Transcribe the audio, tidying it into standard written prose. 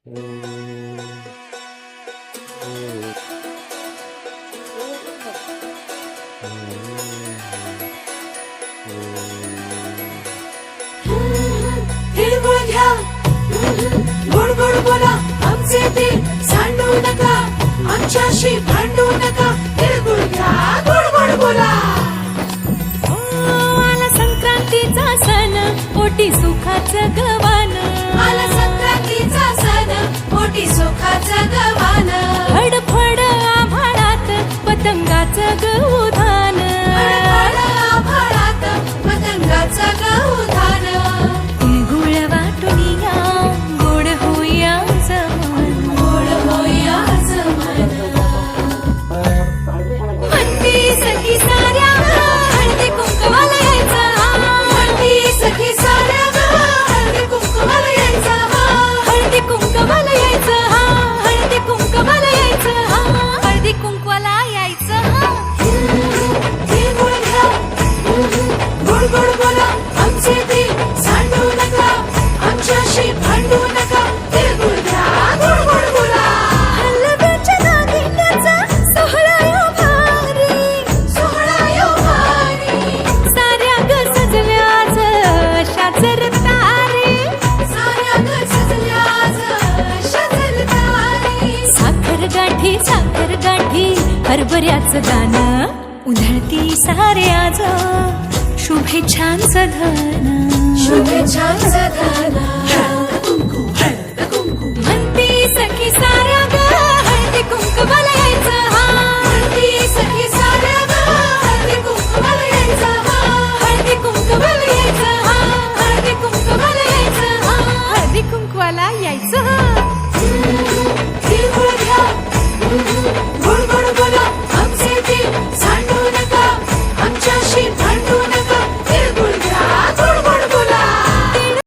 तिळगुळ घ्या, गोड गोड बोला, आमचे दिल सांडू नका, आमच्याशी भांडू नका. तिळगुळ घ्या, गोड गोड बोला. आला संक्रांतीचा सण, पोटी सुखाचं गवान. आला संक्रांतीचा सण, पोटी सुखाचं गवान. फडफड आभाळात पतंगाचं गौधान. फडफड आभाळात पतंगाचं गौधान. तिळगुळ वाटून या, गोड होया जमान. गोड होया जमान. म्हणती सखी साऱ्या हळदी कुंकवाला यायचा. म्हणती सखी साऱ्या हळदी कुंकवाला यायचा. हळदी कुंकवाला यायचं, हळदी कुंकवाला यायचं, हळदी कुंकवाला यायचं. तिळगुळ घ्या, गोड गोड बोला, आमचे दिल सांडू नका, आमच्याशी भांडू नका. तिळगुळ घ्या, गोड गोड बोला. हलव्याच्या दागिन्याचा सोहळा यो भारी. सोहळा यो भारी. साऱ्या ग सजल्या आज अशाच रतारी. साऱ्या ग सजल्या आज अशाच रतारी. साखर गाठी हरभऱ्याचं गाणं. उधळती सारे आज शुभेच्छांचं धन. शुभेच्छांचं धन. म्हणती सखी साऱ्या ग हळदी कुंकवाला यायचं. म्हणती सखी साऱ्या ग हळदी कुंकवाला यायचं. हळदी कुंकवाला यायचं, हळदी कुंकवाला यायचं, हळदी कुंकवाला यायचं.